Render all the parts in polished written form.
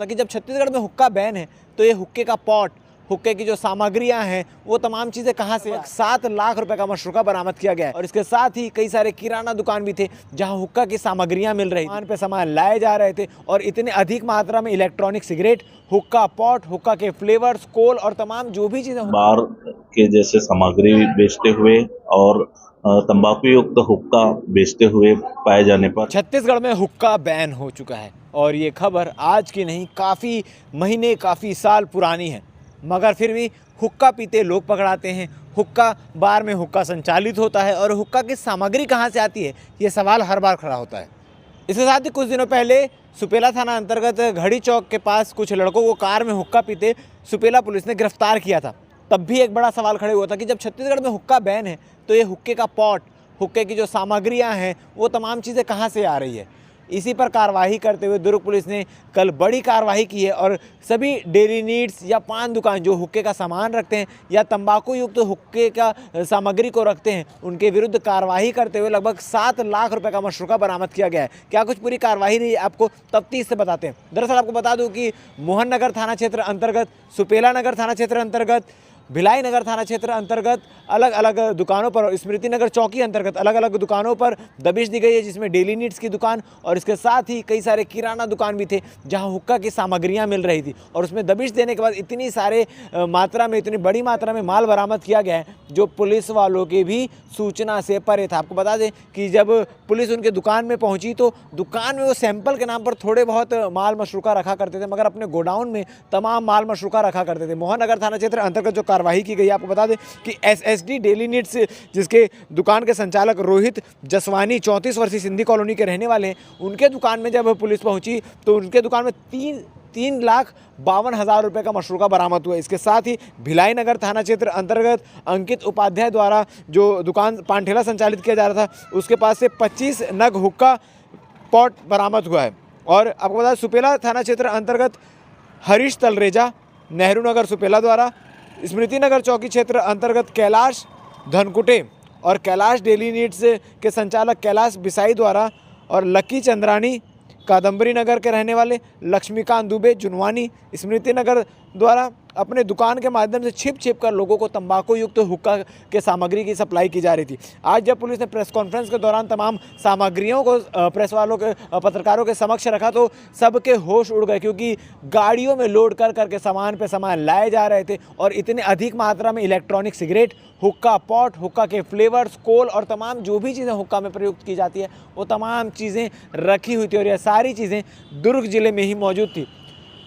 ताकि जब छत्तीसगढ़ में हुक्का बैन है तो ये हुक्के का पॉट, हुक्के की जो सामग्रियां हैं वो तमाम चीज़ें कहाँ से 7 लाख रुपए का मशरूका बरामद किया गया है। और इसके साथ ही कई सारे किराना दुकान भी थे जहां हुक्का की सामग्रियां मिल रही, सामान पे सामान लाए जा रहे थे और इतने अधिक मात्रा में इलेक्ट्रॉनिक सिगरेट, हुक्का पॉट, हुक्का के फ्लेवर्स, कोल और तमाम जो भी चीज़ें बार के जैसे सामग्री बेचते हुए और तंबाकू युक्त हुक्का बेचते हुए पाए जाने पर छत्तीसगढ़ में हुक्का बैन हो चुका है। और ये खबर आज की नहीं, काफ़ी महीने, काफ़ी साल पुरानी है, मगर फिर भी हुक्का पीते लोग पकड़ाते हैं। हुक्का बार में हुक्का संचालित होता है और हुक्का की सामग्री कहाँ से आती है, ये सवाल हर बार खड़ा होता है। इसके साथ ही कुछ दिनों पहले सुपेला थाना अंतर्गत घड़ी चौक के पास कुछ लड़कों को कार में हुक्का पीते सुपेला पुलिस ने गिरफ्तार किया था। तब भी एक बड़ा सवाल खड़े हुआ था कि जब छत्तीसगढ़ में हुक्का बैन है तो ये हुक्के का पॉट, हुक्के की जो सामग्रियां हैं वो तमाम चीज़ें कहाँ से आ रही है। इसी पर कार्रवाई करते हुए दुर्ग पुलिस ने कल बड़ी कार्रवाई की है और सभी डेली नीड्स या पान दुकान जो हुक्के का सामान रखते हैं या तंबाकू युक्त हुक्के का सामग्री को रखते हैं उनके विरुद्ध कार्रवाई करते हुए लगभग 7 लाख रुपए का मशरूका बरामद किया गया है। क्या कुछ पूरी कार्रवाई रही आपको तफ्तीश से बताते हैं। दरअसल आपको बता दूं कि मोहन नगर थाना क्षेत्र अंतर्गत, सुपेला नगर थाना क्षेत्र अंतर्गत, भिलाई नगर थाना क्षेत्र अंतर्गत अलग अलग दुकानों पर, स्मृति नगर चौकी अंतर्गत अलग अलग दुकानों पर दबिश दी गई है, जिसमें डेली नीड्स की दुकान और इसके साथ ही कई सारे किराना दुकान भी थे जहां हुक्का की सामग्रियां मिल रही थी। और उसमें दबिश देने के बाद इतनी सारे मात्रा में, इतनी बड़ी मात्रा में माल बरामद किया गया है जो पुलिस वालों के भी सूचना से परे था। आपको बता दें कि जब पुलिस उनके दुकान में पहुंची तो दुकान में वो सैंपल के नाम पर थोड़े बहुत माल मशरूका रखा करते थे, मगर अपने गोडाउन में तमाम माल मशरूका रखा करते थे। मोहन नगर थाना क्षेत्र अंतर्गत जो कार्रवाई की गई, आपको बता दें कि एसएसडी डेली नीड्स जिसके दुकान के संचालक रोहित जसवानी 34 वर्षीय सिंधी कॉलोनी के रहने वाले हैं, उनके दुकान में जब पुलिस पहुंची तो उनके दुकान में 3,52,000 रुपये का मशरूका बरामद हुआ। इसके साथ ही भिलाई नगर थाना क्षेत्र अंतर्गत अंकित उपाध्याय द्वारा जो दुकान पान ठेला संचालित किया जा रहा था उसके पास से 25 नग हुक्का पॉट बरामद हुआ है। और आपको बता दें सुपेला थाना क्षेत्र अंतर्गत हरीश तलरेजा, नेहरू नगर सुपेला द्वारा, स्मृति नगर चौकी क्षेत्र अंतर्गत कैलाश धनकुटे और कैलाश डेली नीड्स के संचालक कैलाश बिसाई द्वारा और लकी चंद्रानी कादम्बरी नगर के रहने वाले लक्ष्मीकांत दुबे जुनवानी स्मृति नगर द्वारा अपने दुकान के माध्यम से छिप कर लोगों को तंबाकू युक्त हुक्का के सामग्री की सप्लाई की जा रही थी। आज जब पुलिस ने प्रेस कॉन्फ्रेंस के दौरान तमाम सामग्रियों को प्रेस वालों के, पत्रकारों के समक्ष रखा तो सबके होश उड़ गए, क्योंकि गाड़ियों में लोड कर करके सामान पे सामान लाए जा रहे थे और इतने अधिक मात्रा में इलेक्ट्रॉनिक सिगरेट, हुक्का पॉट, हुक्का के फ्लेवर्स, कोल और तमाम जो भी चीज़ें हुक्का में प्रयुक्त की जाती है वो तमाम चीज़ें रखी हुई थी। और यह सारी चीज़ें दुर्ग जिले में ही मौजूद थी।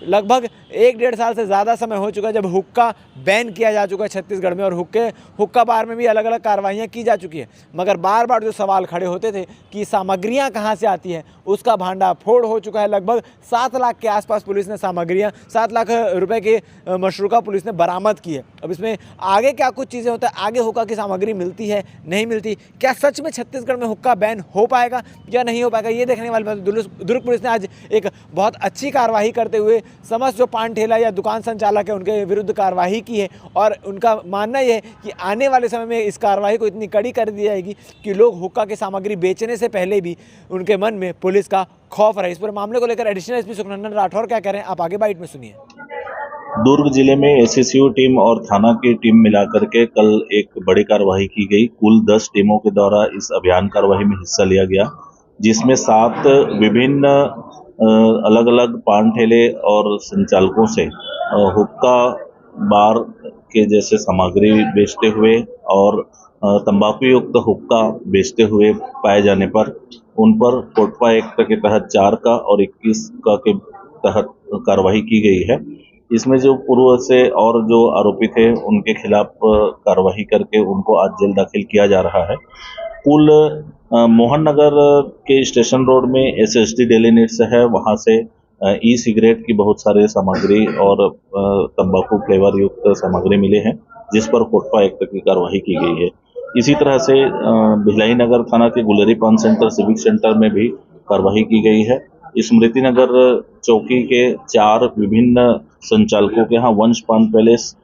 लगभग 1-1.5 साल से ज़्यादा समय हो चुका है जब हुक्का बैन किया जा चुका है छत्तीसगढ़ में और हुक्का बार में भी अलग अलग कार्रवाइयाँ की जा चुकी है, मगर बार बार जो सवाल खड़े होते थे कि सामग्रियाँ कहाँ से आती हैं उसका भांडाफोड़ हो चुका है। लगभग 7 लाख के आसपास पुलिस ने सामग्रियाँ, 7 लाख रुपए के मशरूका पुलिस ने बरामद की है। अब इसमें आगे क्या कुछ चीज़ें होता है, आगे हुक्का की सामग्री मिलती है नहीं मिलती, क्या सच में छत्तीसगढ़ में हुक्का बैन हो पाएगा या नहीं हो पाएगा, ये देखने वाली बात। दुर्ग पुलिस ने आज एक बहुत अच्छी कार्रवाई करते हुए समस्त जो पान ठेला या दुकान संचालक है उनके विरुद्ध कार्रवाई की है और उनका मानना यह है कि आने वाले समय में इस कार्रवाई को इतनी कड़ी कर दी जाएगी कि लोग हुक्का की सामग्री बेचने से पहले भी उनके मन में पुलिस का खौफ रहे। इस पूरे मामले को लेकर एडिशनल एसपी सुखनंदन राठौर क्या कह रहे हैं, आप आगे बाइट में सुनिए। दुर्ग जिले में एसएसयू टीम और थाना की टीम मिलाकर के कल एक बड़ी कार्रवाई की गई। कुल 10 टीमों के द्वारा इस अभियान कार्रवाई में हिस्सा लिया गया, जिसमें 7 विभिन्न अलग अलग पान ठेले और संचालकों से हुक्का बार के जैसे सामग्री बेचते हुए और तंबाकू युक्त हुक्का बेचते हुए पाए जाने पर उन पर कोटपा एक्ट के तहत 4 का और 21 का के तहत कार्रवाई की गई है। इसमें जो पूर्व से और जो आरोपी थे उनके खिलाफ कार्रवाई करके उनको आज जेल दाखिल किया जा रहा है। कुल मोहन नगर के स्टेशन रोड में एसएसडी डेली नीड्स है, वहां से ई सिगरेट की बहुत सारे सामग्री और तंबाकू फ्लेवर युक्त सामग्री मिले हैं, जिस पर कोटपा एक्ट की कार्रवाई की गई है। इसी तरह से भिलाई नगर थाना के गुलेरी पान सेंटर, सिविक सेंटर में भी कार्रवाई की गई है। स्मृति नगर चौकी के 4 विभिन्न संचालकों के यहाँ Vansh Paan palace,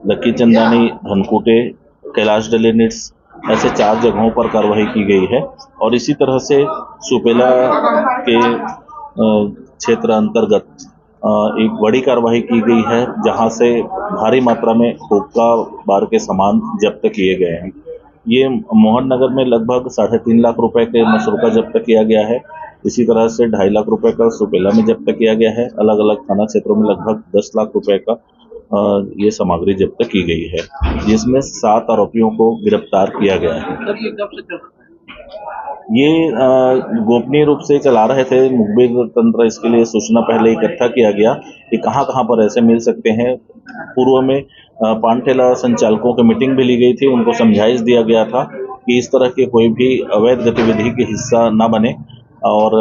Lucky Chandani Dhankute, Kailash daily needs, ऐसे 4 जगहों पर कार्रवाई की गई है। और इसी तरह से सुपेला के क्षेत्र अंतर्गत एक बड़ी कार्रवाई की गई है, जहां से भारी मात्रा में हुक्का बार के सामान जब्त किए गए हैं। ये मोहन नगर में लगभग 3.5 लाख रुपए के मशरूका जब्त किया गया है। इसी तरह से 2.5 लाख रुपए का सुपेला में जब्त किया गया है। अलग अलग थाना क्षेत्रों में लगभग 10 लाख रुपए का ये सामग्री जब्त की गई है, जिसमें 7 आरोपियों को गिरफ्तार किया गया है। ये गोपनीय रूप से चला रहे थे मुखबिर तंत्र। इसके लिए सूचना पहले इकट्ठा किया गया कि कहां कहां पर ऐसे मिल सकते हैं। पूर्व में पान ठेला संचालकों की मीटिंग भी ली गई थी, उनको समझाइश दिया गया था कि इस तरह के कोई भी अवैध गतिविधि के हिस्सा न बने। और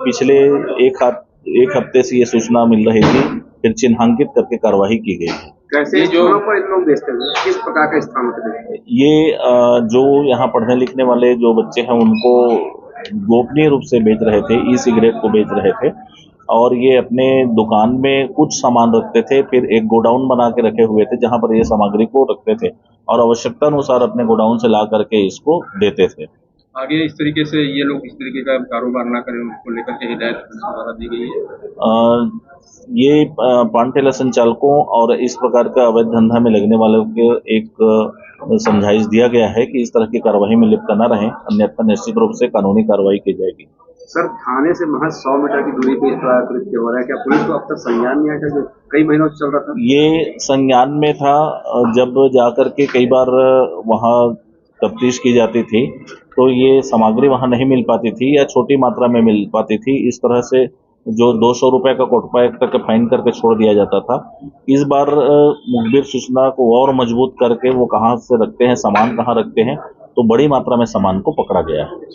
पिछले एक हफ्ते से ये सूचना मिल रही थी, फिर चिन्हांकित करके कार्रवाई की गई है। कैसे जो पर इन लोग बेचते हैं, किस प्रकार का स्थान होते हैं? ये जो यहाँ पढ़ने लिखने वाले जो बच्चे हैं उनको गोपनीय रूप से बेच रहे थे, ई सिगरेट को बेच रहे थे। और ये अपने दुकान में कुछ सामान रखते थे, फिर एक गोडाउन बना के रखे हुए थे जहां पर ये सामग्री को रखते थे और आवश्यकता अनुसार अपने गोडाउन से ला करके इसको देते थे। आगे इस तरीके से ये लोग इस तरीके का कारोबार ना करें, उसको लेकर के हिदायत द्वारा दी गई है। ये पान ठेला संचालकों और इस प्रकार का अवैध धंधा में लगने वालों के एक समझाइश दिया गया है कि इस तरह की कार्रवाई में लिप्त न रहें, अन्यथा निश्चित रूप से कानूनी कार्रवाई की जाएगी। सर, थाने से महज 100 मीटर की दूरी पे कृत्य हो रहा है, क्या पुलिस को अब तक संज्ञान नहीं आया? जो कई महीनों से चल रहा था, ये संज्ञान में था। जब जाकर के कई बार वहाँ तफ्तीश की जाती थी तो ये सामग्री वहाँ नहीं मिल पाती थी या छोटी मात्रा में मिल पाती थी। इस तरह से जो 200 रुपए का कोटपा करके फाइन करके छोड़ दिया जाता था। इस बार मुखबिर सूचना को और मजबूत करके वो कहाँ से रखते हैं, सामान कहाँ रखते हैं, तो बड़ी मात्रा में सामान को पकड़ा गया है।